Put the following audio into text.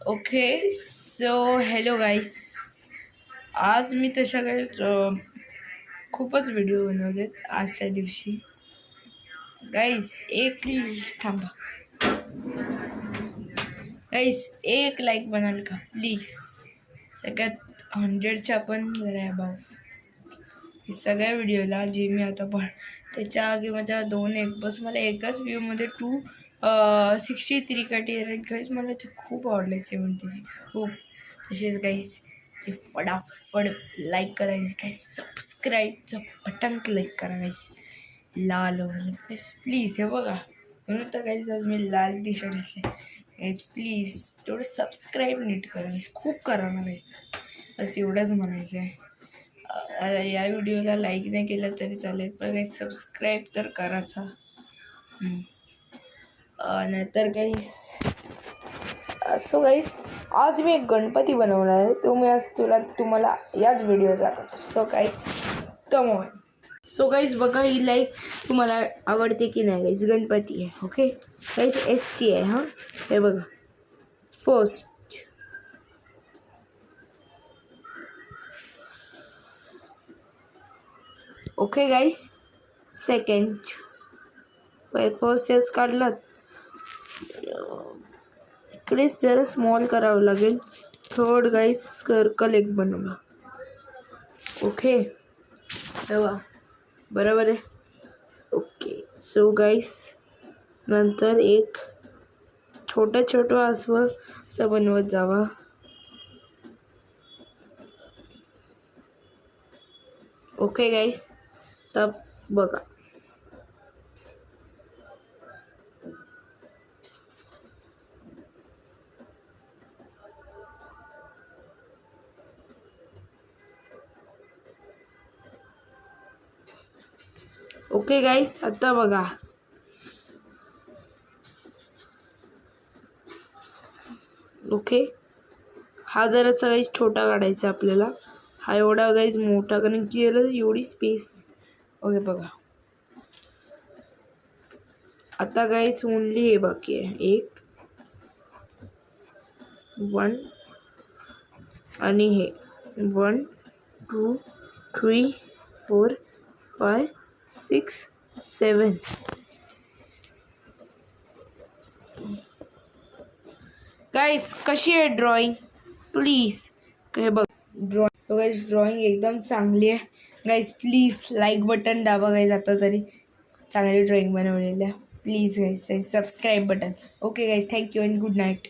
Okay so hello गाईस. आज मी तशा काही खूपच व्हिडिओ बनवलेत आजच्या दिवशी. गाईस एक थांबा गाईस, एक लाईक बनाल का प्लीज. सगळ्यात 100च्या पण जरा अबाव सगळ्या व्हिडिओला जे मी आता त्याच्या आधी माझ्या 2 बस मला एकाच व्ह्यूमध्ये 263 काठी गाईस. मला ते खूप आवडले. 76 खूप. तसेच गाईस ते फटाफट लाईक करायचे काय, सबस्क्राईबचं बटन क्लिक करा गाईस. लाल गाईस प्लीज. हे बघा म्हणून तर गाईस आज मी लाल टी शर्ट घातले गाईस. प्लीज तेवढं सबस्क्राईब नीट करा गाईस. खूप करा ना गाईस. बस एवढंच म्हणायचं आहे. या व्हिडिओला लाईक नाही केलं तरी चालेल, पण काही सबस्क्राईब तर करायचा. नाहीतर काही असो गाईस. आज मी एक गणपती बनवणार आहे, तो मी आज तुम्हाला याच व्हिडिओ दाखवतो. So guys come on. So guys बघा, ही लाईक तुम्हाला आवडते की नाही गाईस. गणपती आहे. ओके गाईस, ST आहे. हां हे बघा. फर्स्ट ओके गाईस. सेकंड फर्स्ट एस काढलात, इकडेच जरा स्मॉल करावं लागेल. थर्ड गाईस सर्कल एक बनवा. ओके तेव्हा बरोबर आहे. ओके सो गाईस नंतर एक छोटं अस्वल असं बनवत जावा. ओके गाईस, तर बघा ओके गाईस. आता बघा ओके, हा जरासा गाईस छोटा काढायचा आपल्याला. हा एवढा गाईस मोठा, कारण की याला एवढी स्पेस. ओके बघा आता गाईस ओनली हे बाकी आहे. 1 1 आणि हे 1 2 3 4 5 6 7. गाईस कशी आहे ड्रॉइंग प्लीज. हे बघ ड्रॉइंग. सो गाईस ड्रॉइंग एकदम चांगली आहे गाईस. प्लीज लाईक बटन दाबा गाईस. आता तरी चांगली ड्रॉइंग बनवलेली आहे. Please guys subscribe button. Okay guys, thank you and good night.